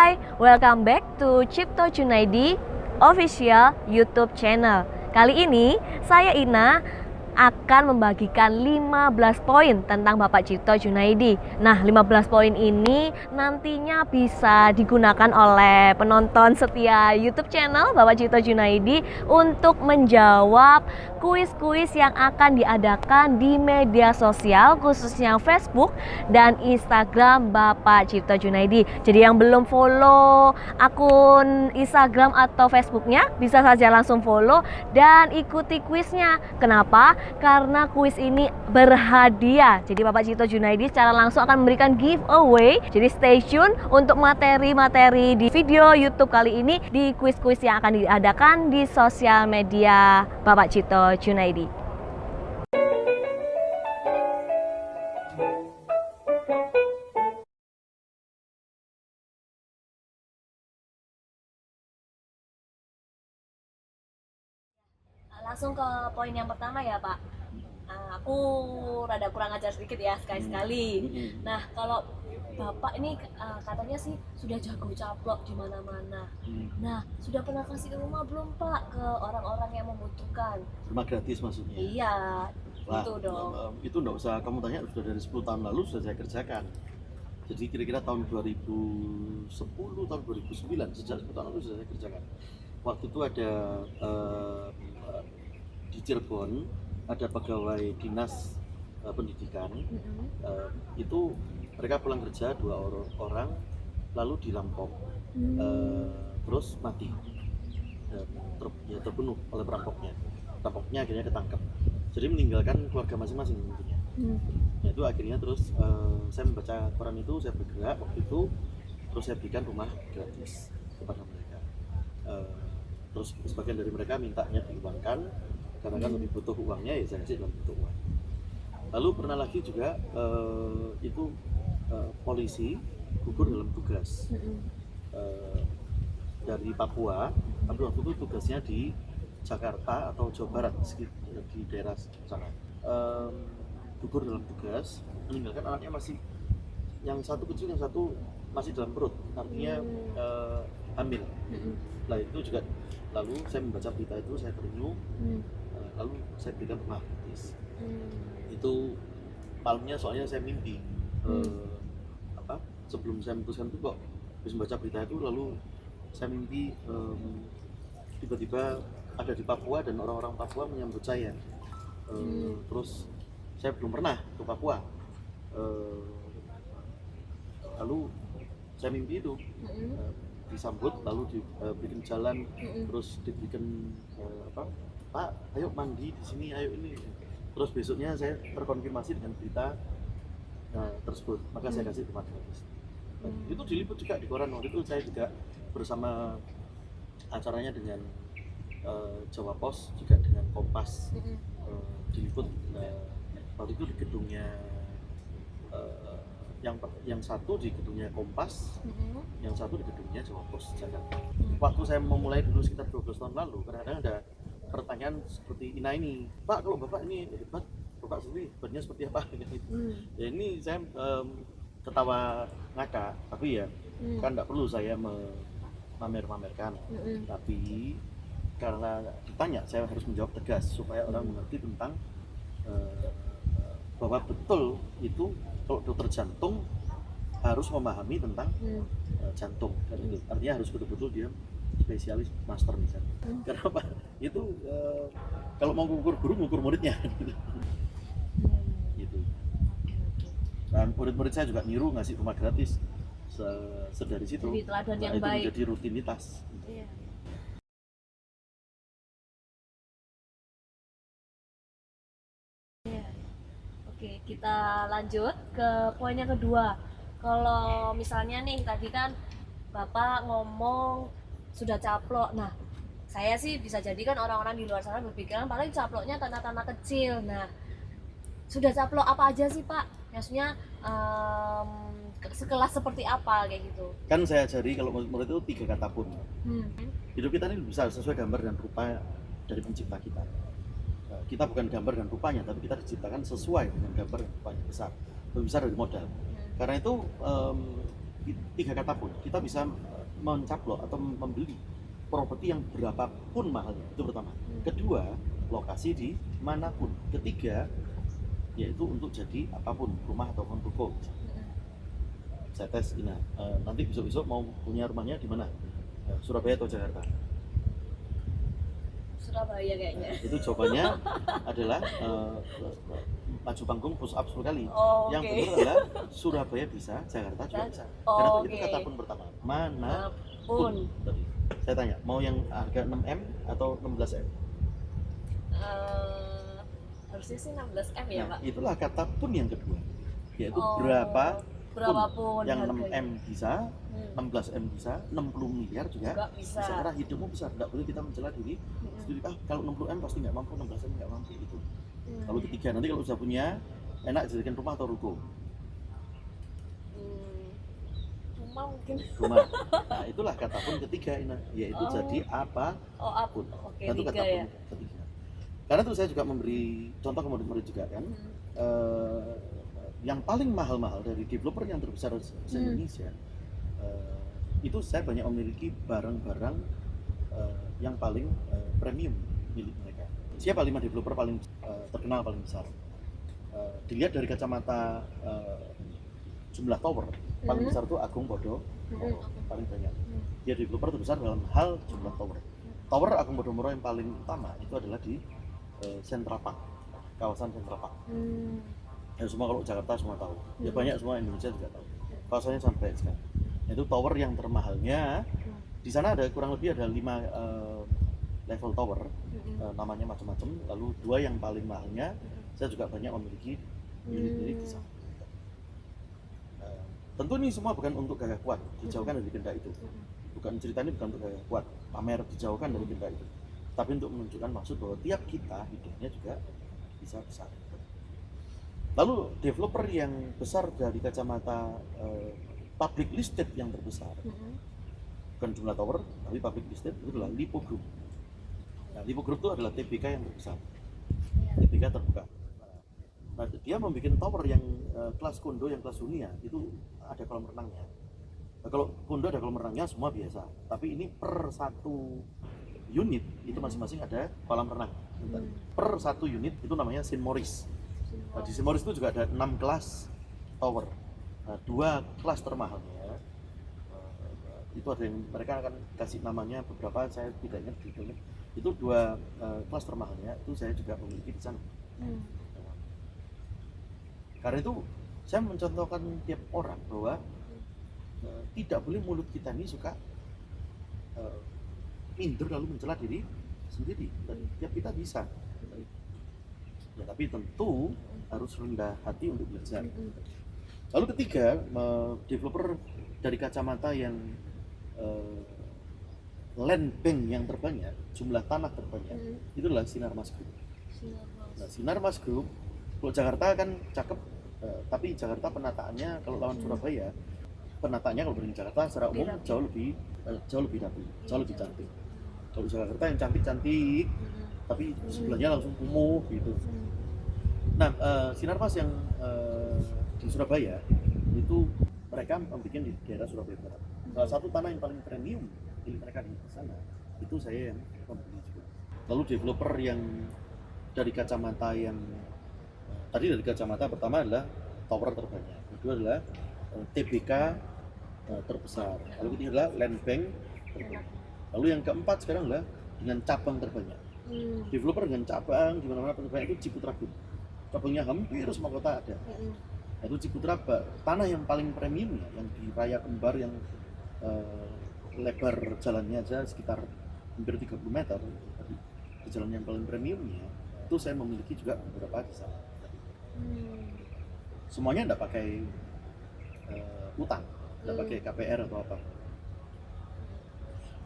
Hai, welcome back to Cipto Junaidi Official YouTube channel. Kali ini saya Ina akan membagikan 15 poin tentang Bapak Cipto Junaidi. Nah, 15 poin ini nantinya bisa digunakan oleh penonton setia YouTube channel Bapak Cipto Junaidi untuk menjawab kuis-kuis yang akan diadakan di media sosial, khususnya Facebook dan Instagram Bapak Cipto Junaidi. Jadi yang belum follow akun Instagram atau Facebooknya bisa saja langsung follow dan ikuti kuisnya. Kenapa? Karena kuis ini berhadiah. Jadi Bapak Cipto Junaidi secara langsung akan memberikan giveaway. Jadi stay tune untuk materi-materi di video YouTube kali ini di kuis-kuis yang akan diadakan di sosial media Bapak Cipto Junaidi. Langsung ke poin yang pertama ya Pak. Aku rada kurang ajar sedikit ya sekali-sekali. Nah, kalau Bapak ini katanya sih sudah jago caplok di mana-mana. Nah, sudah pernah kasih rumah belum Pak ke orang-orang yang membutuhkan? Rumah gratis maksudnya? Iya, Wah, itu dong. Itu enggak usah kamu tanya, sudah dari 10 tahun lalu sudah saya kerjakan. Jadi kira-kira tahun 2010, tahun 2009, sejak 10 tahun lalu sudah saya kerjakan. Waktu itu ada di Cirebon ada pegawai dinas pendidikan. Itu mereka pulang kerja 2 orang lalu dirampok, terus mati, terbunuh oleh perampoknya akhirnya ketangkep, jadi meninggalkan keluarga masing-masing tentunya. Ya, itu akhirnya terus saya membaca koran itu, saya bergerak waktu itu, terus saya berikan rumah gratis kepada mereka. Terus sebagian dari mereka mintanya diuangkan karena kan lebih butuh uangnya, ya saya kasih dalam bentuk uang. Lalu pernah lagi juga polisi gugur dalam tugas dari Papua, tapi waktu itu tugasnya di Jakarta atau Jawa Barat, di daerah sana. Gugur dalam tugas, meninggalkan anaknya masih, yang satu kecil, yang satu masih dalam perut, artinya hamil. Nah itu juga, lalu saya membaca berita itu, saya terenyuh, lalu saya berikan rumah gratis. Itu malamnya soalnya saya mimpi, sebelum saya memutuskan itu kok habis membaca berita itu, lalu saya mimpi tiba-tiba ada di Papua dan orang-orang Papua menyambut saya. Terus saya belum pernah ke Papua, lalu saya mimpi itu disambut, lalu diberikan jalan, terus diberikan Pak, ayo mandi di sini, ayo ini. Terus besoknya saya terkonfirmasi dengan berita tersebut, maka saya kasih rumah gratis. Itu diliput juga di koran. Waktu itu saya juga bersama acaranya dengan Jawa Pos, juga dengan Kompas, diliput. Waktu itu di gedungnya yang satu di gedungnya Kompas, yang satu di gedungnya Jawa Pos Jakarta. Waktu saya memulai dulu sekitar 12 tahun lalu, kadang-kadang ada pertanyaan seperti Ina ini, Pak, kalau Bapak ini hebat, Bapak sendiri hebatnya seperti apa? Ya ini saya ketawa ngakak, tapi ya kan nggak perlu saya memamer-pamerkan, tapi karena ditanya saya harus menjawab tegas supaya orang mengerti tentang bahwa betul itu kalau dokter jantung harus memahami tentang jantung, dan itu artinya harus betul-betul dia spesialis master misalnya. Kenapa? Itu kalau mau ngukur guru, ngukur muridnya. Gitu. Dan murid-murid saya juga niru ngasih rumah gratis dari situ. Jadi teladan yang itu baik. menjadi rutinitas. Iya. Oke, kita lanjut ke poin yang kedua. Kalau misalnya nih tadi kan Bapak ngomong sudah caplok. Nah, saya sih bisa jadi kan orang-orang di luar sana berpikiran paling caploknya tanah-tanah kecil. Nah, sudah caplok apa aja sih Pak? Maksudnya sekelas seperti apa kayak gitu? Kan saya ajari kalau murid itu 3 kata pun. Hidup kita ini bisa sesuai gambar dan rupa dari pencipta kita. Kita bukan gambar dan rupanya, tapi kita diciptakan sesuai dengan gambar dan rupanya, lebih besar dari modal. Karena itu 3 kata pun kita bisa mencaplok atau membeli properti yang berapapun mahalnya, itu pertama. Kedua, lokasi di manapun. Ketiga, yaitu untuk jadi apapun, rumah ataupun ruko. Saya tes ini, nanti besok-besok mau punya rumahnya di mana? Surabaya atau Jakarta? Surabaya kayaknya. Itu jawabannya adalah maju panggung push up 10 kali. Oh, Yang oke. benar adalah Surabaya bisa, Jakarta juga bisa. Oh, Karena oke. itu kata pun pertama. Mana Pun. tadi. Saya tanya, mau yang harga 6M atau 16M? Harusnya sih 16M ya, Nah, Pak. itulah kata pun yang kedua. Yaitu Oh, berapapun yang harganya. 6M bisa, 16M bisa, 60 miliar juga Juga bisa. Karena hidupmu besar, tidak boleh kita mencela diri sendiri. Kalau 60M pasti nggak mampu, 16M nggak mampu gitu. Lalu ketiga, nanti kalau sudah punya, enak jadikan rumah atau ruko? Rumah mungkin. Rumah. Nah, itulah kata pun ketiga ini, yaitu Oh. jadi apa Oh, apa? Oke, Nah, itu kata 3 pun ya. ketiga. Karena itu saya juga memberi contoh ke murid-murid juga kan. Yang paling mahal-mahal dari developer yang terbesar di Indonesia, itu saya banyak memiliki barang-barang yang paling premium milik mereka. Siapa 5 developer paling terkenal, paling besar? Dilihat dari kacamata jumlah tower, paling besar itu Agung Podo, paling banyak. Dia developer terbesar dalam hal jumlah tower. Tower Agung Podomoro yang paling utama itu adalah di Central Park, kawasan Central Park. Ya, semua kalau Jakarta semua tahu, ya banyak semua Indonesia juga tahu. Kawasannya sampai sekarang. Itu tower yang termahalnya. Di sana ada kurang lebih ada 5 level tower, namanya macam-macam. Lalu 2 yang paling mahalnya, saya juga banyak memiliki unit-unit di sana. Tentu ini semua bukan untuk gagah kuat, dijauhkan dari benda itu. Bukan cerita ini bukan untuk gagah kuat, pamer, dijauhkan dari benda itu. Tapi untuk menunjukkan maksud bahwa tiap kita hidupnya juga bisa besar. Lalu developer yang besar dari kacamata public listed yang terbesar, bukan jumlah tower, tapi public listed, itu adalah Lipo Group. Nah, Lipo Group itu adalah TBK yang terbesar, TBK terbuka. Nah, dia membuat tower yang kelas kondo, yang kelas dunia, itu ada kolam renangnya. Nah, kalau kondo ada kolam renangnya semua biasa, tapi ini per satu unit itu masing-masing ada kolam renang. Per satu unit itu namanya St. Maurice. Nah, di St. Maurice itu juga ada 6 kelas tower. Nah, 2 kelas termahalnya itu ada yang mereka akan kasih namanya beberapa, saya tidak ingat detailnya. Itu 2 kelas termahalnya itu saya juga memiliki di sana. Karena itu saya mencontohkan tiap orang bahwa tidak boleh mulut kita ini suka minder lalu mencela diri sendiri. Dan tiap kita bisa. Ya, tapi tentu harus rendah hati untuk belajar. Lalu ketiga, developer dari kacamata yang land bank yang terbanyak, jumlah tanah terbanyak, itu adalah Sinarmas Group. Nah, Sinarmas Group, kalau Jakarta kan cakep, tapi Jakarta penataannya kalau lawan Surabaya, penataannya kalau dari Jakarta secara umum jauh lebih rapi, jauh lebih cantik. Kalau Jakarta yang cantik-cantik, tapi sebelahnya langsung kumuh gitu. Nah, Sinarmas yang di Surabaya itu mereka membuat di daerah Surabaya Barat. Salah satu tanah yang paling premium milik mereka di sana itu saya yang membeli juga. Lalu developer yang dari kacamata yang tadi dari kacamata pertama adalah tower terbanyak, kedua adalah TBK terbesar, lalu ketiga adalah land bank terbanyak. Lalu yang keempat sekarang adalah dengan cabang terbanyak. Developer dengan cabang di mana-mana terbanyak itu Ciputra Group. Cabangnya hampir semua kota ada. Itu Ciputra, tanah yang paling premium ya, yang di Raya Kembar yang lebar jalannya aja sekitar hampir 30 meter, di jalan yang paling premiumnya itu saya memiliki juga beberapa di sana. Semuanya tidak pakai utang, tidak pakai KPR atau apa.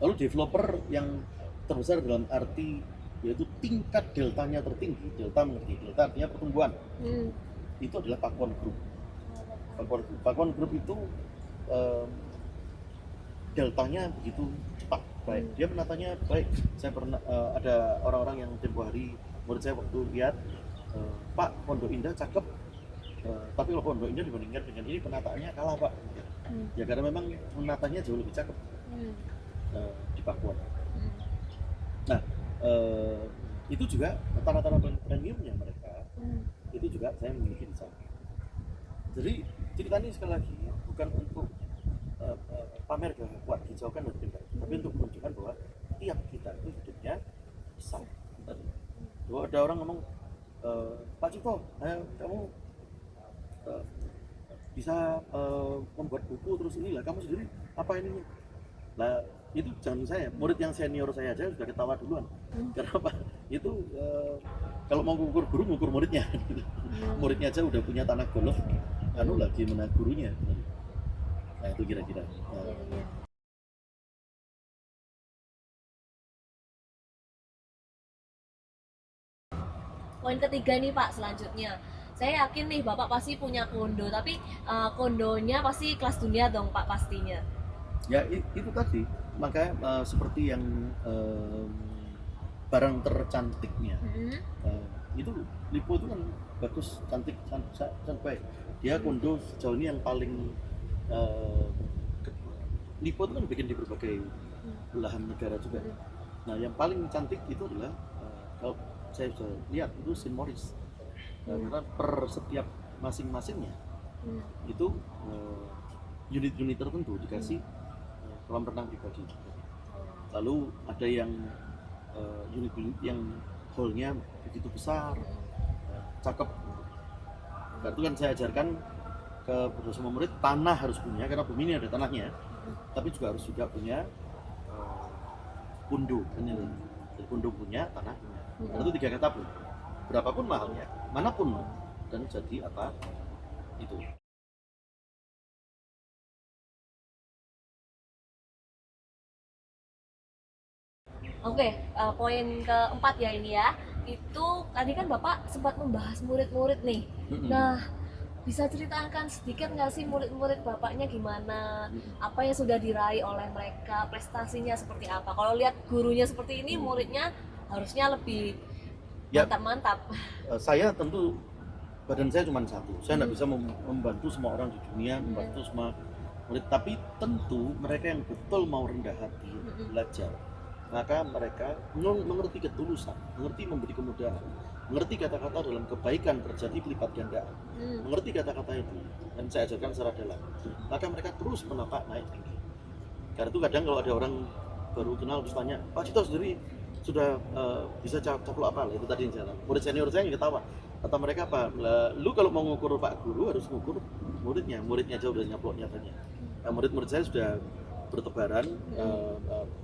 Lalu developer yang terbesar dalam arti yaitu tingkat deltanya tertinggi, delta mengerti, delta artinya pertumbuhan, itu adalah Pakuan Group. Pakuan Group itu deltanya begitu cepat, baik. Dia menatanya baik. Saya pernah ada orang-orang yang tempoh hari murid saya waktu lihat, Pak, Pondok Indah cakep, tapi kalau Pondok Indah dibandingkan dengan ini penataannya kalah, Pak. Ya karena memang menatanya jauh lebih cakep di Pakuan. Nah, itu juga tanah-tanah premiumnya mereka itu juga saya memiliki di sana. Jadi cerita ini sekali lagi bukan untuk pamer gagah kuat, hijaukan dan tinggal, tapi untuk menunjukkan bahwa tiap kita itu hidupnya besar. Bahwa ada orang ngomong, Pak Cipto, kamu bisa membuat buku terus inilah, kamu sendiri apa ini? Lah itu jangan saya, murid yang senior saya aja sudah ketawa duluan. Karena apa? Itu kalau mau ngukur guru ngukur muridnya. Muridnya aja udah punya tanah golf, lagi mana gurunya. Nah itu kira-kira. Poin ketiga nih Pak, selanjutnya. Saya yakin nih Bapak pasti punya kondo, tapi kondonya pasti kelas dunia dong Pak pastinya. Ya itu tadi, makanya seperti yang barang tercantiknya itu Lipo itu kan bagus, cantik, baik. Dia kondo sejauh ini yang paling Lipo itu kan bikin di berbagai belahan negara juga. Nah yang paling cantik itu adalah kalau saya sudah lihat itu Saint Maurice, karena per setiap masing-masingnya itu unit-unit tertentu dikasih kolam renang pribadi. Lalu ada yang unit-unit yang hallnya begitu besar, cakep. Nah, itu kan saya ajarkan ke semua murid, tanah harus punya karena bumi ini ada tanahnya, tapi juga harus punya kondo. Jadi kondo punya, tanah punya. Karena itu 3 kata pun, berapapun mahalnya, manapun dan jadi apa itu. Oke, poin keempat ya ini ya. Itu tadi kan Bapak sempat membahas murid-murid nih. Nah, bisa ceritakan sedikit nggak sih murid-murid Bapaknya gimana? Apa yang sudah diraih oleh mereka? Prestasinya seperti apa? Kalau lihat gurunya seperti ini, muridnya harusnya lebih mantap-mantap. Saya tentu badan saya cuma satu. Saya nggak bisa membantu semua orang di dunia, membantu semua murid. Tapi tentu mereka yang betul mau rendah hati belajar, maka mereka mengerti ketulusan, mengerti memberi kemudahan, mengerti kata-kata dalam kebaikan terjadi pelipat gandaan, mengerti kata-kata itu, dan saya ajarkan secara dalam, maka mereka terus menapak naik tinggi. Karena itu kadang kalau ada orang baru kenal terus tanya, Pak Cito sendiri sudah bisa caplok apa? Itu tadi yang saya bilang. Murid senior saya yang ketawa, kata mereka apa? Lu kalau mau ngukur Pak Guru harus ngukur muridnya aja udah nyaplok nyatanya. Nah, murid-murid saya sudah bertebaran,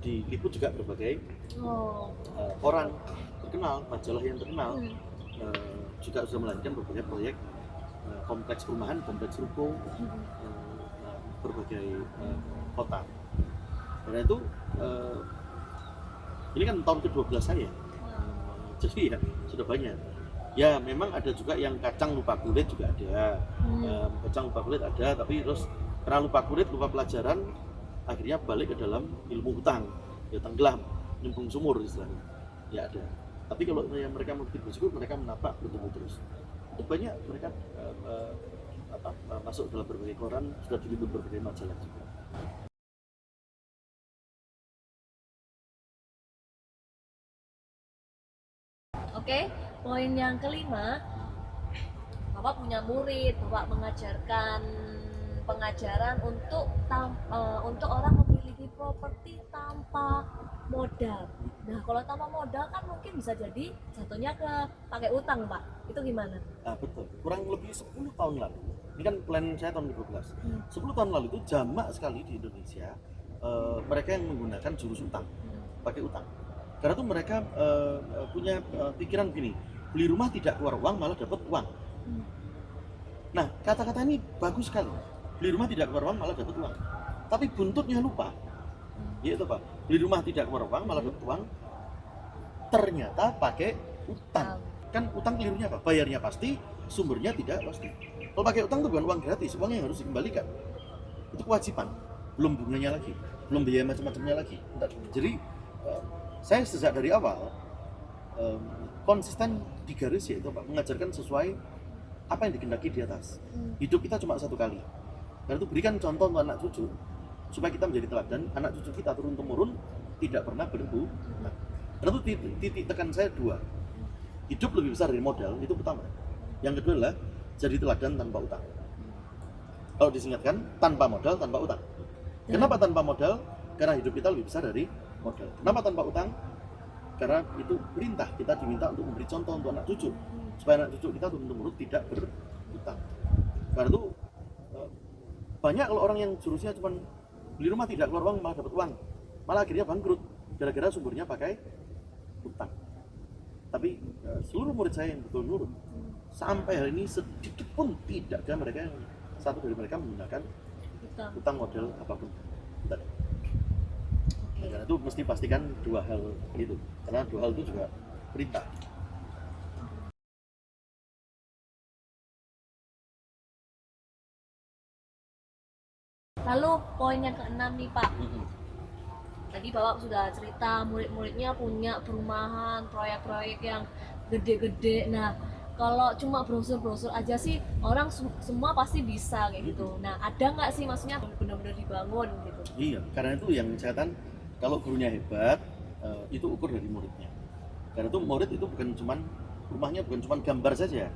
diliput juga berbagai orang terkenal, majalah yang terkenal, juga sudah melanjutkan berbagai proyek kompleks perumahan, kompleks ruko, berbagai kota. Karena itu ini kan tahun ke-12 saya, jadi ya sudah banyak. Ya memang ada juga yang kacang lupa kulit juga ada, kacang lupa kulit ada, tapi terus karena lupa kulit, lupa pelajaran, akhirnya balik ke dalam ilmu hutang, ya tenggelam, nyemplung sumur istilahnya, ya ada. Tapi kalau mereka begitu bersyukur, mereka menapak bertemu terus. Itu banyak mereka masuk dalam berbagai koran, sudah diliput berbagai majalah juga. Oke, poin yang kelima, Bapak punya murid, Bapak mengajarkan pengajaran untuk orang memiliki properti tanpa modal. Nah, kalau tanpa modal kan mungkin bisa jadi jatuhnya ke pakai utang, Pak. Itu gimana? Betul. Kurang lebih 10 tahun lalu. Ini kan plan saya tahun 2012. 10 tahun lalu itu jamak sekali di Indonesia mereka yang menggunakan jurus utang, pakai utang. Karena itu mereka punya pikiran begini, beli rumah tidak keluar uang malah dapat uang. Nah, kata-kata ini bagus sekali. Beli rumah tidak keluar uang malah dapat uang. Tapi buntutnya lupa. Yaitu Pak, beli rumah tidak keluar uang malah dapat uang. Ternyata pakai utang. Kan utang kelirunya apa? Bayarnya pasti, sumbernya tidak pasti. Kalau pakai utang itu bukan uang gratis, uang yang harus dikembalikan. Itu kewajiban. Belum bunganya lagi, belum biaya macam-macamnya lagi. Jadi saya sejak dari awal konsisten di garis, yaitu Pak, mengajarkan sesuai apa yang dikehendaki di atas. Hidup kita cuma satu kali. Karena itu berikan contoh untuk anak cucu supaya kita menjadi teladan, anak cucu kita turun temurun tidak pernah berhutang. Karena itu titik tekan saya dua, hidup lebih besar dari modal, itu pertama. Yang kedua adalah jadi teladan tanpa utang. Kalau disingkatkan, tanpa modal, tanpa utang. Kenapa tanpa modal? Karena hidup kita lebih besar dari modal. Kenapa tanpa utang? Karena itu perintah, kita diminta untuk memberi contoh untuk anak cucu supaya anak cucu kita turun-temurun tidak berhutang. Karena itu banyak kalau orang yang jurusnya cuma beli rumah tidak keluar uang malah dapat uang, malah akhirnya bangkrut gara-gara sumbernya pakai utang. Tapi seluruh murid saya yang betul nurut sampai hari ini sedikit pun tidak ada mereka yang satu dari mereka menggunakan utang modal apapun. Karena itu mesti pastikan dua hal itu, karena dua hal itu juga perintah. Lalu poin yang keenam nih Pak. Tadi Bapak sudah cerita murid-muridnya punya perumahan, proyek-proyek yang gede-gede. Nah, kalau cuma brosur-brosur aja sih orang semua pasti bisa kayak gitu. Nah, ada nggak sih maksudnya benar-benar dibangun gitu? Iya, karena itu yang saya katakan, kalau gurunya hebat, itu ukur dari muridnya. Karena itu murid itu bukan cuman rumahnya bukan cuman gambar saja,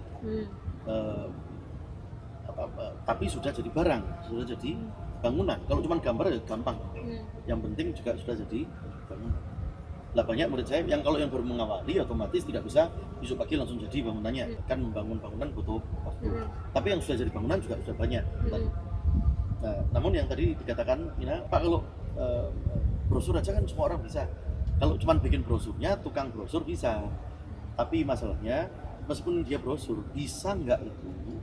tapi sudah jadi barang, sudah jadi bangunan. Kalau cuman gambar ya gampang, yang penting juga sudah jadi bangunan. Lah banyak murid saya yang kalau yang baru mengawali otomatis tidak bisa besok pagi langsung jadi bangunannya, kan membangun bangunan butuh waktu. Tapi yang sudah jadi bangunan juga sudah banyak. Nah, namun yang tadi dikatakan, Pak, kalau brosur aja kan semua orang bisa. Kalau cuma bikin brosurnya, tukang brosur bisa. Tapi masalahnya, meskipun dia brosur, bisa nggak itu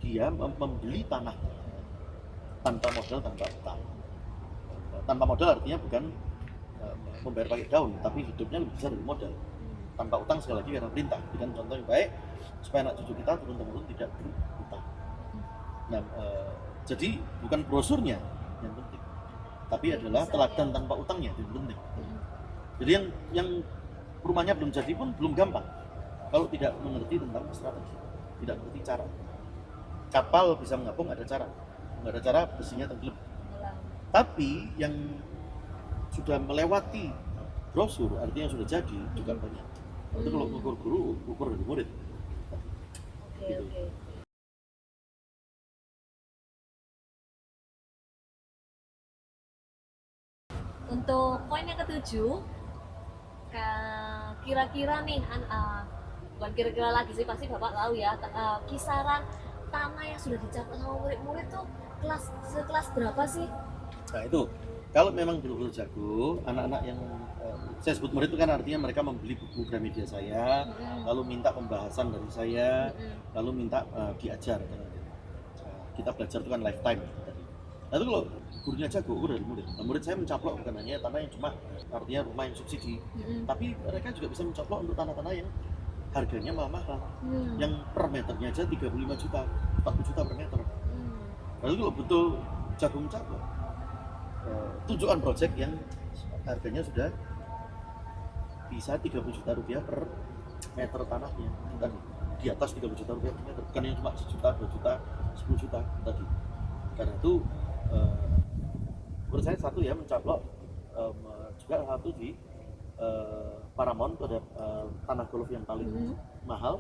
dia membeli tanah tanpa modal, tanpa utang. Tanpa modal artinya bukan membayar pakai daun, tapi hidupnya lebih besar dari modal. Tanpa utang sekali lagi karena perintah. Berikan contoh yang baik supaya anak cucu kita turun-temurun tidak berutang. Nah, jadi bukan brosurnya yang penting, tapi adalah teladan tanpa utangnya itu penting. Jadi yang rumahnya belum jadi pun belum gampang kalau tidak mengerti tentang strategi, tidak mengerti cara. Kapal bisa mengapung ada cara, nggak ada cara besinya tenggelam. Tapi yang sudah melewati brosur artinya sudah jadi juga banyak. Itu kalau ukur guru, ukur dari murid. Gitu. Untuk poin yang ketujuh, kira-kira nih, bukan kira-kira lagi sih, pasti Bapak tahu ya, kisaran tanah yang sudah dicapai sama murid-murid tuh sekelas berapa sih? Nah itu, kalau memang betul-betul jago, anak-anak yang saya sebut murid itu kan artinya mereka membeli buku Gramedia saya, lalu minta pembahasan dari saya, lalu minta diajar. Kita belajar itu kan lifetime. Nah itu kalau gurunya jago, ukur dari murid. Nah, murid saya mencaplok bukan hanya tanah yang cuma artinya rumah yang subsidi, tapi mereka juga bisa mencaplok untuk tanah-tanah yang harganya mahal, yang per meternya aja 35 juta, 40 juta per meter. Lalu kalau betul jago mencaplok, tunjukkan project yang harganya sudah bisa 30 juta rupiah per meter tanahnya, dan di atas 30 juta rupiah per meter, bukan yang cuma 1 juta, 2 juta, 10 juta tadi. Karena itu menurut saya satu ya mencaplok, juga satu di Paramount itu ada tanah golf yang paling mahal,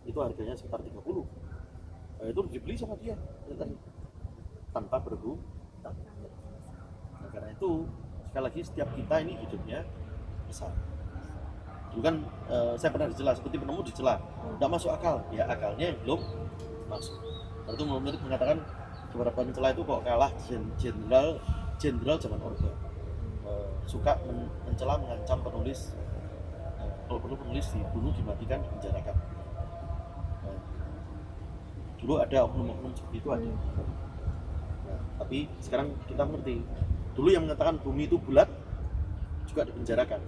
itu harganya sekitar 30, itu dibeli sama dia tanpa berhutang. Nah, karena itu sekali lagi setiap kita ini hidupnya besar. Dulu kan saya pernah dicela, seperti penemu dicela, tidak masuk akal, ya akalnya yang belum masuk. Itu menurut mengatakan beberapa pencela itu kok kalah jenderal zaman Orba, suka mencela, mengancam penulis, kalau perlu penulis dibunuh, dimatikan, dipenjarakan. Dulu ada oknum-oknum seperti itu ada. Nah, tapi sekarang kita mengerti, dulu yang mengatakan bumi itu bulat juga dipenjarakan.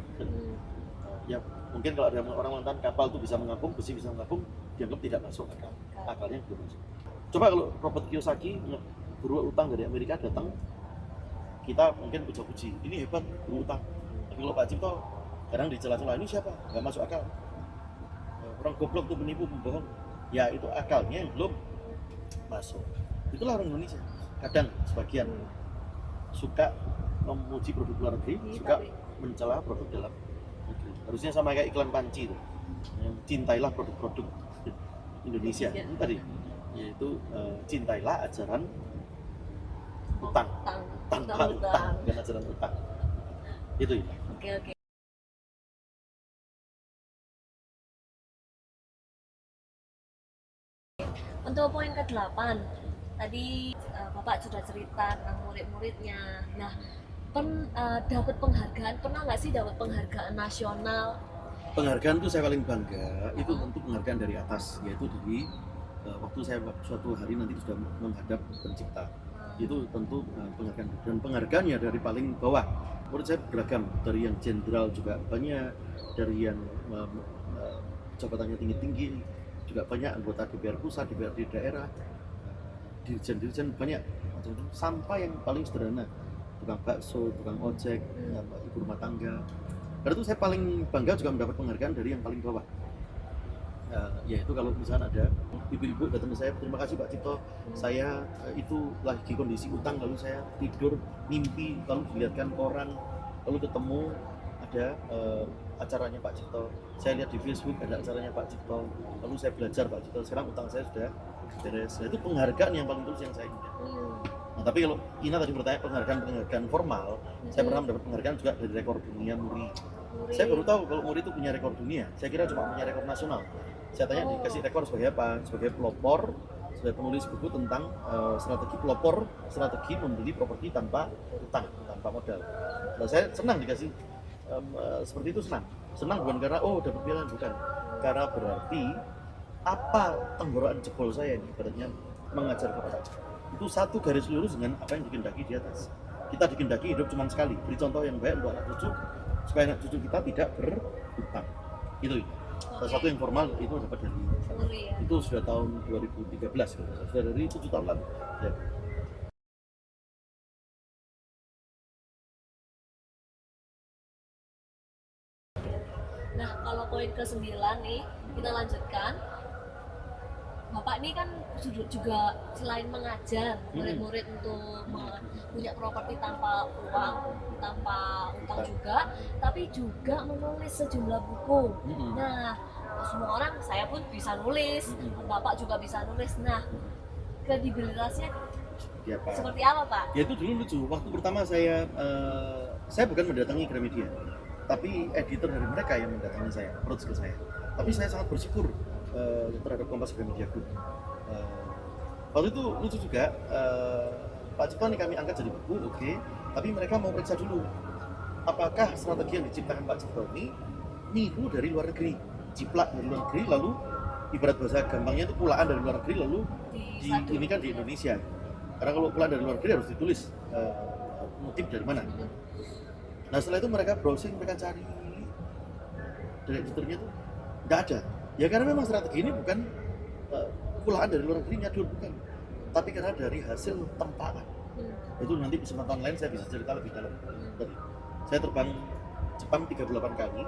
Ya mungkin kalau ada orang mengatakan kapal itu bisa mengapung, besi bisa mengapung, dianggap tidak masuk akal, akalnya belum masuk. Coba kalau Robert Kiyosaki, guru utang dari Amerika datang, kita mungkin puji-puji, ini hebat guru utang. Tapi kalau Pak Cipto kadang dicela-cela, ini siapa? Nggak masuk akal. Orang goblok tuh, menipu, membohong. Ya itu akalnya yang belum masuk. itulah orang Indonesia. Kadang sebagian suka memuji produk luar negeri, suka mencela produk dalam negeri. Harusnya sama kayak iklan panci itu, yang cintailah produk-produk Indonesia. Ini tadi, yaitu cintailah ajaran utang tanpa utang, bukan ajaran utang. Itu ya. Oke. Untuk poin ke-8, tadi Bapak sudah cerita tentang murid-muridnya. Nah, dapat penghargaan, pernah nggak sih dapat penghargaan nasional? Penghargaan itu saya paling bangga, itu tentu penghargaan dari atas, yaitu dari waktu saya suatu hari nanti sudah menghadap pencipta. Itu tentu penghargaan, dan penghargaannya dari paling bawah. Menurut saya beragam, dari yang jenderal juga banyak, dari yang jabatannya tinggi-tinggi juga banyak, anggota DPR pusat, DPR di daerah, dirjen-dirjen banyak, sampai yang paling sederhana, tukang bakso, tukang ojek, ibu rumah tangga. Karena itu saya paling bangga juga mendapat penghargaan dari yang paling bawah. Yaitu kalau misalnya ada ibu-ibu datang ke saya, terima kasih Pak Cipto, saya itu lagi kondisi utang, lalu saya tidur mimpi, lalu dilihatkan koran, lalu ketemu ada acaranya Pak Cipto, saya lihat di Facebook ada acaranya Pak Cipto, lalu saya belajar Pak Cipto, sekarang utang saya sudah beres. Nah, itu penghargaan yang paling tulus yang saya inginkan. Nah, tapi kalau Ina tadi bertanya penghargaan formal, saya pernah mendapat penghargaan juga dari rekor dunia muri. Saya baru tahu kalau muri itu punya rekor dunia. Saya kira cuma punya rekor nasional. Saya tanya dikasih rekor sebagai apa? Sebagai pelopor, sebagai penulis buku tentang strategi membeli properti tanpa utang, tanpa modal. Nah, saya senang dikasih seperti itu, senang bukan karena dapat piala, bukan, karena berarti apa tenggorokan jebol saya ini ibaratnya mengajar kepada itu satu garis lurus dengan apa yang dikehendaki di atas. Kita dikehendaki hidup cuma sekali, beri contoh yang baik untuk anak cucu supaya anak cucu kita tidak berhutang. Itu salah satu yang formal itu dapat dari itu sudah tahun 2013, sudah dari 7 tahun lalu ya. Nah, kalau poin ke-9 nih, kita lanjutkan. Bapak ini kan juga selain mengajar murid-murid untuk punya properti tanpa uang, tanpa utang juga, tapi juga menulis sejumlah buku. Nah, semua orang, saya pun bisa nulis, Bapak juga bisa nulis. Nah, kredibilitasnya seperti apa Pak? Ya itu dulu lucu, waktu pertama saya bukan mendatangi Gramedia, tapi editor dari mereka yang mendatangi saya, approach ke saya. Tapi saya sangat bersyukur terhadap Kompas Gramedia Group. Waktu itu lucu juga, Pak Cipto nih kami angkat jadi buku, oke. Tapi mereka mau periksa dulu, apakah strategi yang diciptakan Pak Cipto ini niru dari luar negeri, ciplak dari luar negeri, lalu ibarat bahasa gampangnya itu pulaan dari luar negeri, lalu ini kan di Indonesia. Karena kalau pulaan dari luar negeri harus ditulis motif dari mana. Nah setelah itu mereka browsing, mereka cari dari editornya itu nggak ada. Ya karena memang strategi ini bukan pulaan dari luar negeri nyadur, bukan, tapi karena dari hasil tempaan. Itu nanti kesempatan lain saya bisa cerita lebih dalam. Saya terbang Jepang 38 kali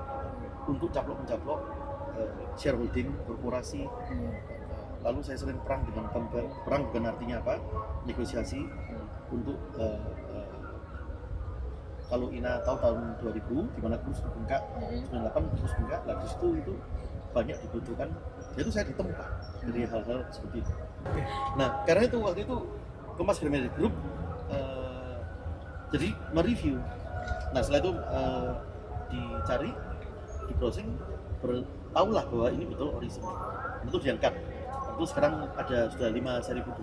untuk caplok-mencaplok shareholding korporasi. Lalu saya sering perang dengan perang bukan artinya apa, negosiasi untuk kalau Ina tahu tahun 2000 di mana kurs bengkak, 98 kurs bengkak, lah di situ itu banyak dibutuhkan, itu saya ditempa dari hal-hal seperti itu. Nah karena itu waktu itu Kompas Gramedia Group jadi mereview. Nah setelah itu dicari, di browsing, tahulah bahwa ini betul original. Itu diangkat. Itu sekarang ada sudah 5 seri buku.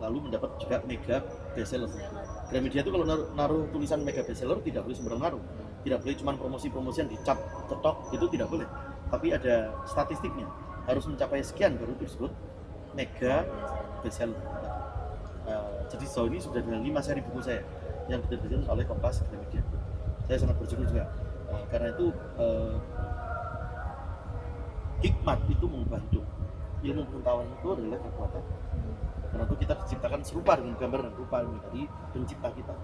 Lalu mendapat juga mega bestseller. Gramedia itu kalau naruh tulisan mega bestseller tidak boleh sembarang naruh. Tidak boleh cuma promosi-promosi yang dicap cetok, itu tidak boleh. Tapi ada statistiknya, harus mencapai sekian baru disebut mega bestseller. Jadi sejauh ini sudah dengan 5 seri buku saya yang diterbitkan oleh Kompas Gramedia. Saya sangat bersyukur juga karena itu hikmat itu mengubah hidup. Ilmu pengetahuan itu adalah kekuatan. Karena itu kita diciptakan serupa dengan gambar dan rupa dari pencipta kita.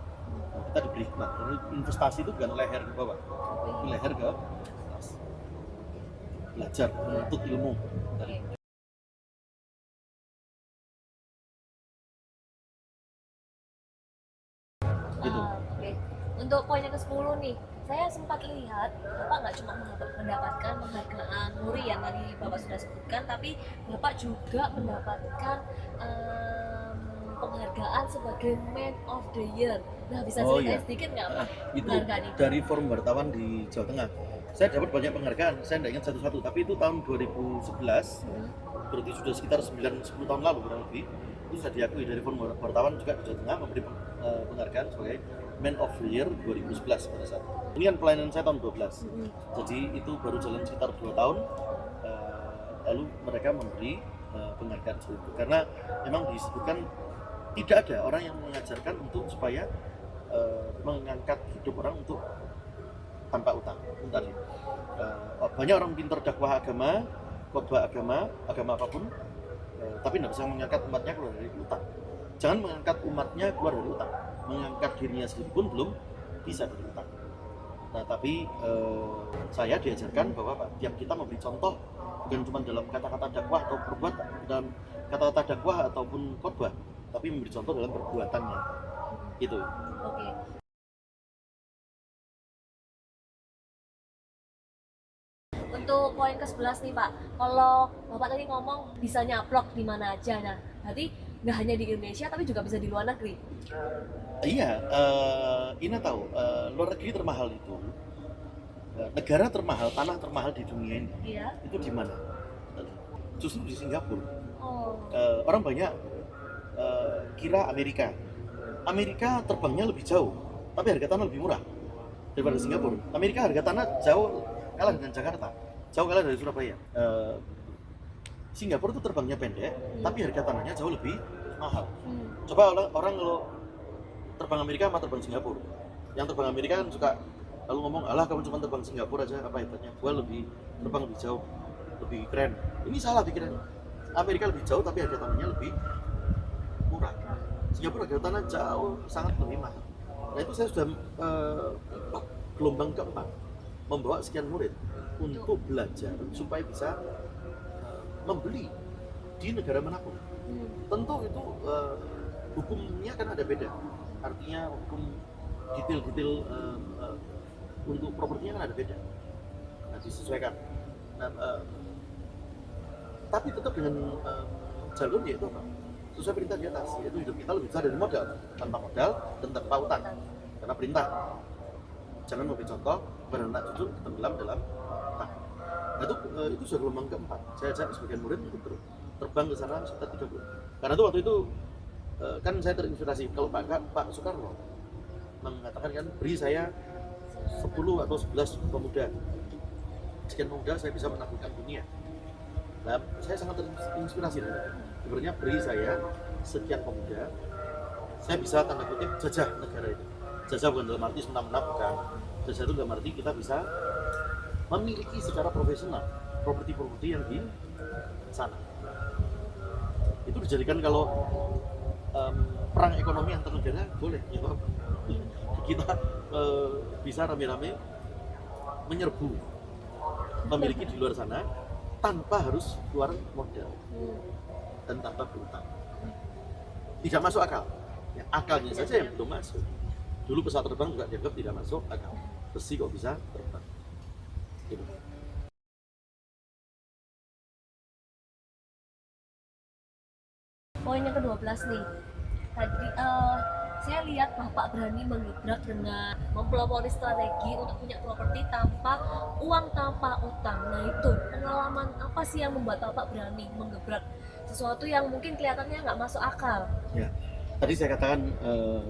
Kita diberi hikmat. Karena investasi itu bukan leher ke bawah, itu leher ke atas. Belajar, menuntut ilmu. gitu. Oke. Untuk poin yang ke-10 nih, saya sempat lihat Bapak nggak cuma mendapatkan penghargaan Muri yang tadi Bapak sudah sebutkan, tapi Bapak juga mendapatkan penghargaan sebagai Man of the Year. Nah, bisa Oh, ceritain iya. sedikit nggak Pak Itu penghargaan itu? dari forum wartawan di Jawa Tengah. Saya dapat banyak penghargaan, saya tidak ingat satu-satu, tapi itu tahun 2011, berarti sudah sekitar 9-10 tahun lalu kurang lebih. Itu sudah diakui dari forum wartawan juga di Jawa Tengah memberi penghargaan sebagai Man of the Year 2011 pada saat itu. Ini kan pelayanan saya tahun 12, jadi itu baru jalan sekitar 2 tahun, lalu mereka memberi penghargaan seperti itu. Karena memang disebutkan tidak ada orang yang mengajarkan untuk supaya mengangkat hidup orang untuk tanpa utang. Tadi banyak orang pintar dakwah agama, khotbah agama apapun, tapi tidak bisa mengangkat umatnya keluar dari utang. Jangan mengangkat umatnya keluar dari utang, mengangkat dirinya sendiri pun belum bisa dari utang. Nah, tapi saya diajarkan bahwa tiap kita memberi contoh bukan cuma dalam kata-kata dakwah atau perbuatan, dalam kata-kata dakwah ataupun khotbah, tapi memberi contoh dalam perbuatannya. Gitu. Oke. Untuk poin ke-11 nih Pak, kalau Bapak tadi ngomong bisa nyaplok di mana aja, nah berarti nggak hanya di Indonesia tapi juga bisa di luar negeri. Iya, Ina tahu luar negeri termahal itu, negara termahal, tanah termahal di dunia ini, Iya. itu di mana? Justru di Singapura. Oh. Orang banyak kira Amerika. Amerika terbangnya lebih jauh, tapi harga tanah lebih murah daripada Singapura. Amerika harga tanah jauh kalah dengan Jakarta, jauh kalah dari Surabaya. Singapura itu terbangnya pendek, tapi harga tanahnya jauh lebih mahal. Coba orang kalau terbang Amerika sama terbang Singapura, yang terbang Amerika kan suka lalu ngomong, alah kamu cuma terbang Singapura aja, apa hebatnya? Gua terbang lebih jauh, lebih keren. Ini salah pikirannya. Amerika lebih jauh tapi harga tanahnya lebih murah. Singapura harga tanah jauh sangat lebih mahal. Nah itu saya sudah gelombang keempat membawa sekian murid untuk belajar supaya bisa membeli di negara manapun. Tentu itu hukumnya kan ada beda. Artinya hukum detail-detail untuk propertinya kan ada beda. Nah, disesuaikan. Nah, tapi tetap dengan jalur yaitu apa? Sesuai perintah di atas, yaitu hidup kita lebih besar dari modal, tanpa modal dan tanpa utang. Karena perintah, jangan memberi contoh kepada anak cucu tenggelam dalam utang. Nah itu sudah gelombang keempat. Saya ajak sebagian murid untuk terbang ke sana sekitar 3 bulan. Karena itu waktu itu kan saya terinspirasi kalau Pak Soekarno mengatakan kan beri saya 10 atau 11 pemuda, sekian pemuda saya bisa menaklukkan dunia. Nah, saya sangat terinspirasi dari itu. Sebenarnya beri saya sekian pemuda, saya bisa tanda kutip jajah negara itu. Jajah bukan dalam arti semena-mena, bukan. Jajah itu dalam arti kita bisa memiliki secara profesional properti-properti yang di sana. Itu dijadikan kalau perang ekonomi antar negara boleh, ya Pak. Kita bisa rame-rame menyerbu, memiliki di luar sana tanpa harus keluar modal dan tanpa berutang. Tidak masuk akal. Ya, akalnya saja yang belum masuk. Dulu pesawat terbang juga dianggap tidak masuk akal. Besi kok bisa terbang. Gitu. Poin yang ke-12 nih. Tadi saya lihat Bapak berani menggebrak dengan mempelopori strategi untuk punya properti tanpa uang, tanpa utang. Nah itu pengalaman apa sih yang membuat Bapak berani menggebrak sesuatu yang mungkin kelihatannya nggak masuk akal? Ya, tadi saya katakan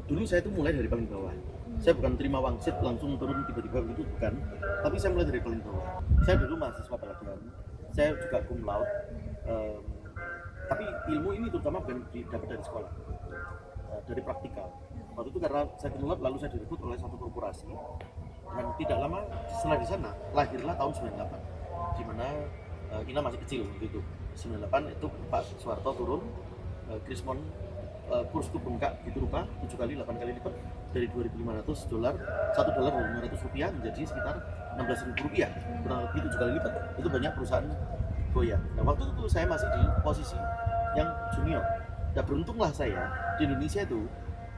dulu saya itu mulai dari paling bawah. Saya bukan terima wangsit langsung turun tiba-tiba begitu, bukan. Tapi saya mulai dari paling bawah. Saya dulu mahasiswa pelajaran, saya juga cum laude. Tapi ilmu ini terutama bukan didapat dari sekolah, dari praktikal. Waktu itu karena saya cum laude, lalu saya direkrut oleh satu korporasi. Dan tidak lama setelah di sana, lahirlah tahun 98, di mana Ina masih kecil begitu. 98 itu Pak Soeharto turun, Krismon kurs itu bengkak gitu rupa 7 kali 8 kali lipat dari $2.500, $1 dari $500 menjadi sekitar $16.000, kurang lebih 7 kali lipat. Itu banyak perusahaan goyang. Nah waktu itu saya masih di posisi yang junior. Nah beruntunglah saya di Indonesia itu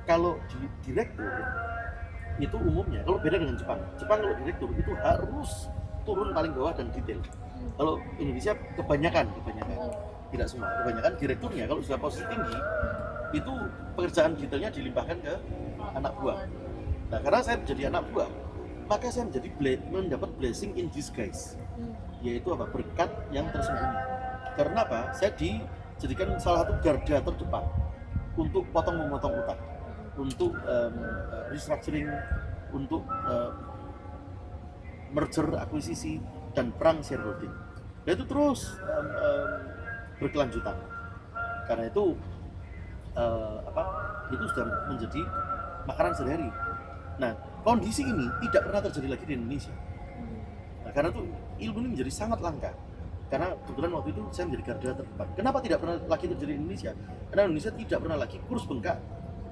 kalau di direktur itu umumnya, kalau beda dengan Jepang kalau direktur itu harus turun paling bawah dan detail. Kalau Indonesia kebanyakan tidak semua, kebanyakan direkturnya kalau sudah posisi tinggi itu pekerjaan detailnya dilimpahkan ke anak buah. Nah, karena saya menjadi anak buah, maka saya mendapat blessing in disguise, yaitu apa? Berkat yang tersembunyi. Karena apa? Saya dijadikan salah satu garda terdepan untuk memotong utang, untuk restructuring, untuk merger, akuisisi, dan perang shareholding. Dan itu terus berkelanjutan. Karena itu itu sudah menjadi makanan sehari-hari. Nah, kondisi ini tidak pernah terjadi lagi di Indonesia. Nah, karena itu ilmu ini menjadi sangat langka. Karena kebetulan waktu itu saya menjadi garda terdepan. Kenapa tidak pernah lagi terjadi di Indonesia? Karena Indonesia tidak pernah lagi kurs bengkak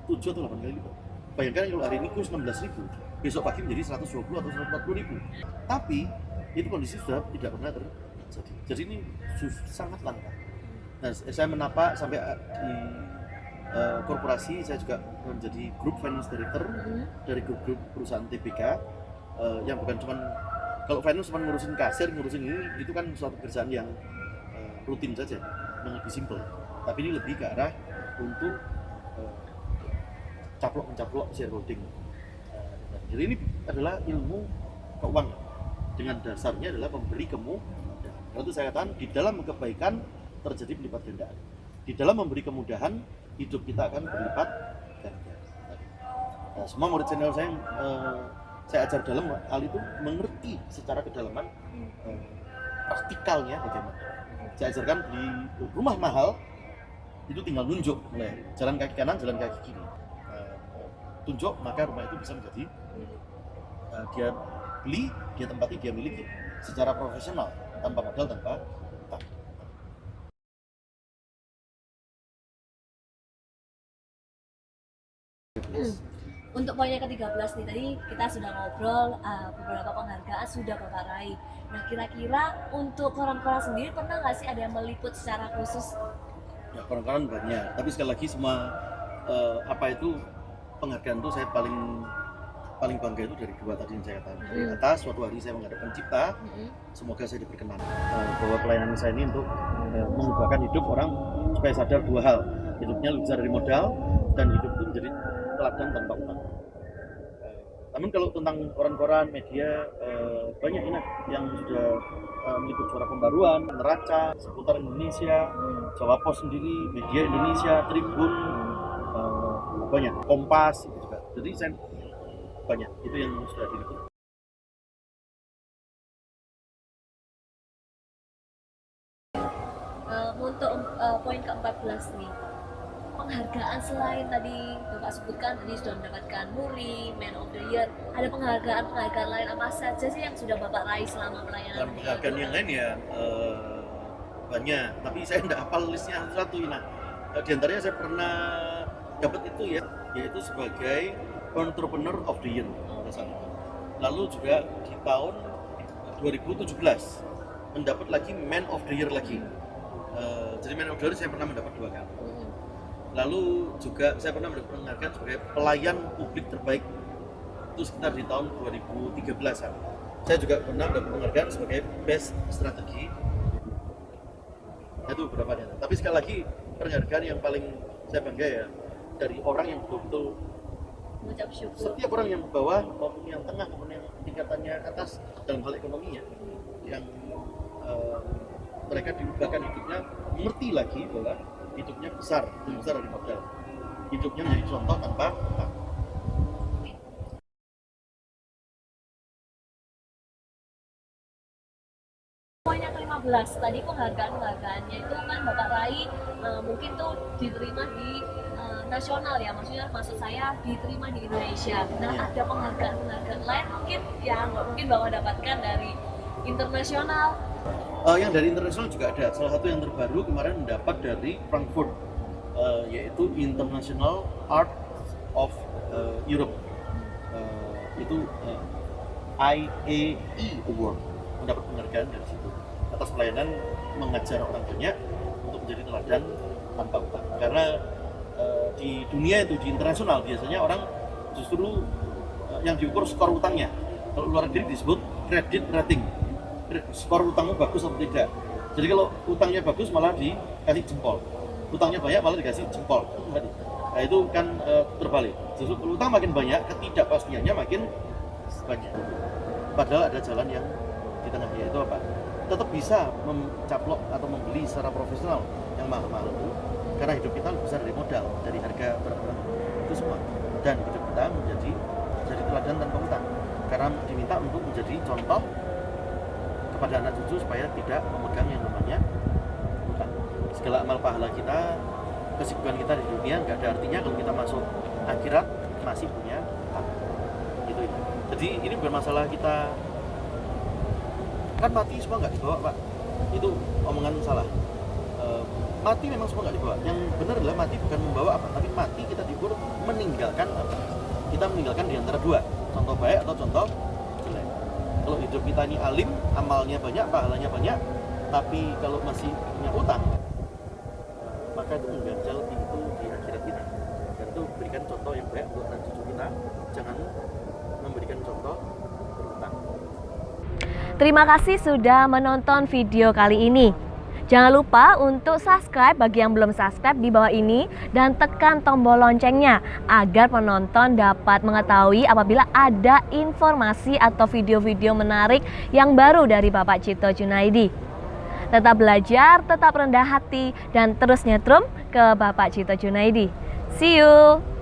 7 atau 8 kali lipat. Bayangkan kalau hari ini kurs 16.000, besok pagi menjadi 120 atau 140.000. Tapi itu kondisi sudah tidak pernah terjadi. Jadi ini sangat langka. Nah, saya menapak sampai di korporasi, saya juga menjadi Group Finance Director dari grup perusahaan TBK yang bukan cuma, kalau finance cuma ngurusin kasir, ngurusin ini, itu kan suatu pekerjaan yang rutin saja, yang lebih simple. Tapi ini lebih ke arah untuk mencaplok shareholding. Jadi ini adalah ilmu keuangan, dengan dasarnya adalah memberi kemudahan. Kalau itu saya katakan, di dalam kebaikan terjadi berlipat gandaan. Di dalam memberi kemudahan, hidup kita akan berlipat ganda. Semua murid senior saya ajar dalam hal itu mengerti secara kedalaman praktikalnya bagaimana. Saya ajarkan di rumah mahal itu tinggal nunjuk, mulai jalan kaki kanan, jalan kaki kiri. Tunjuk, maka rumah itu bisa menjadi dia beli, dia tempati, dia miliki secara profesional, tanpa modal, tanpa utang. Untuk poin yang ke-13 nih, tadi kita sudah ngobrol, beberapa penghargaan sudah Bapak raih. Nah, kira-kira untuk koran-koran sendiri pernah nggak sih ada yang meliput secara khusus? Ya, koran-koran banyak, tapi sekali lagi semua penghargaan itu saya paling bangga itu dari dua tadi yang saya katakan. Dari atas, suatu hari saya menghadap pencipta, semoga saya diperkenan bahwa pelayanan saya ini untuk mengubahkan hidup orang supaya sadar dua hal, hidupnya lebih besar dari modal dan hidup itu menjadi teladan tanpa utang. Namun kalau tentang koran-koran media banyak ini yang sudah meliput Suara Pembaruan, Neraca, Seputar Indonesia, Jawa Pos sendiri, Media Indonesia, Tribun, banyak, Kompas itu juga. Jadi saya banyak itu yang sudah diliput. Untuk poin ke-14 nih, penghargaan selain tadi Bapak sebutkan, tadi sudah mendapatkan Muri, Man of the Year, ada penghargaan lain apa saja sih yang sudah Bapak raih selama pelayanan? Penghargaan yang lain ya banyak, tapi saya tidak hafal listnya satu. Nah, di antaranya saya pernah dapat itu ya, yaitu sebagai Entrepreneur of the Year. Lalu juga di tahun 2017 mendapat lagi Man of the Year lagi. Jadi Man of the Year saya pernah mendapat 2 kali. Lalu juga saya pernah mendapat penghargaan sebagai pelayan publik terbaik, itu sekitar di tahun 2013-an. Saya juga pernah mendapat penghargaan sebagai Best Strategi. Itu beberapa. Tapi sekali lagi penghargaan yang paling saya bangga ya dari orang yang betul-betul Mengucap syukur. Setiap orang yang bawah maupun yang tengah maupun yang tingkatannya atas dalam hal ekonominya, yang mereka diubahkan hidupnya, mengerti lagi bahwa hidupnya besar, lebih besar dari modal. Hidupnya menjadi contoh tanpa utang. Poin yang ke-15, tadi penghargaannya itu kan Bapak raih mungkin tuh diterima di nasional ya, maksud saya diterima di Indonesia. Nah, ada penghargaan lain mungkin yang mungkin Bapak dapatkan dari internasional. Yang dari internasional juga ada. Salah satu yang terbaru kemarin mendapat dari Frankfurt, yaitu International Art of Europe. Itu IAE Award, mendapat penghargaan dari situ atas pelayanan mengajar orang banyak untuk menjadi teladan tanpa utang. Karena di dunia itu, di internasional biasanya orang justru yang diukur skor utangnya. Kalau luar negeri disebut credit rating, skor utangmu bagus atau tidak. Jadi kalau utangnya bagus malah dikasih jempol, utangnya banyak malah dikasih jempol. Nah itu kan terbalik. Justru kalau utang makin banyak, ketidakpastiannya makin banyak. Padahal ada jalan yang di tengahnya, itu apa? Tetap bisa mencaplok atau membeli secara profesional yang mahal-mahal itu, karena hidup kita lebih besar dari modal, dari harga barang-barang itu semua. Dan hidup kita menjadi teladan tanpa utang, karena diminta untuk menjadi contoh kepada anak cucu supaya tidak memegang yang namanya utang. Segala amal pahala kita, kesibukan kita di dunia nggak ada artinya kalau kita masuk akhirat masih punya utang. Itu. Jadi ini bukan masalah kita kan mati semua nggak dibawa, Pak. Itu omongan salah. Mati memang semua nggak dibawa. Yang benar adalah mati bukan membawa apa, tapi mati kita diukur meninggalkan apa. Kita meninggalkan di antara dua, contoh baik atau contoh jelek. Kalau hidup kita ini alim, amalnya banyak, pahalanya banyak, tapi kalau masih punya utang, maka itu mengganjal pintu di akhirat kita. Dan itu berikan contoh yang baik untuk anak cucu kita. Jangan memberikan contoh berutang. Terima kasih sudah menonton video kali ini. Jangan lupa untuk subscribe bagi yang belum subscribe di bawah ini dan tekan tombol loncengnya agar penonton dapat mengetahui apabila ada informasi atau video-video menarik yang baru dari Bapak Cipto Junaidi. Tetap belajar, tetap rendah hati, dan terus nyetrum ke Bapak Cipto Junaidi. See you!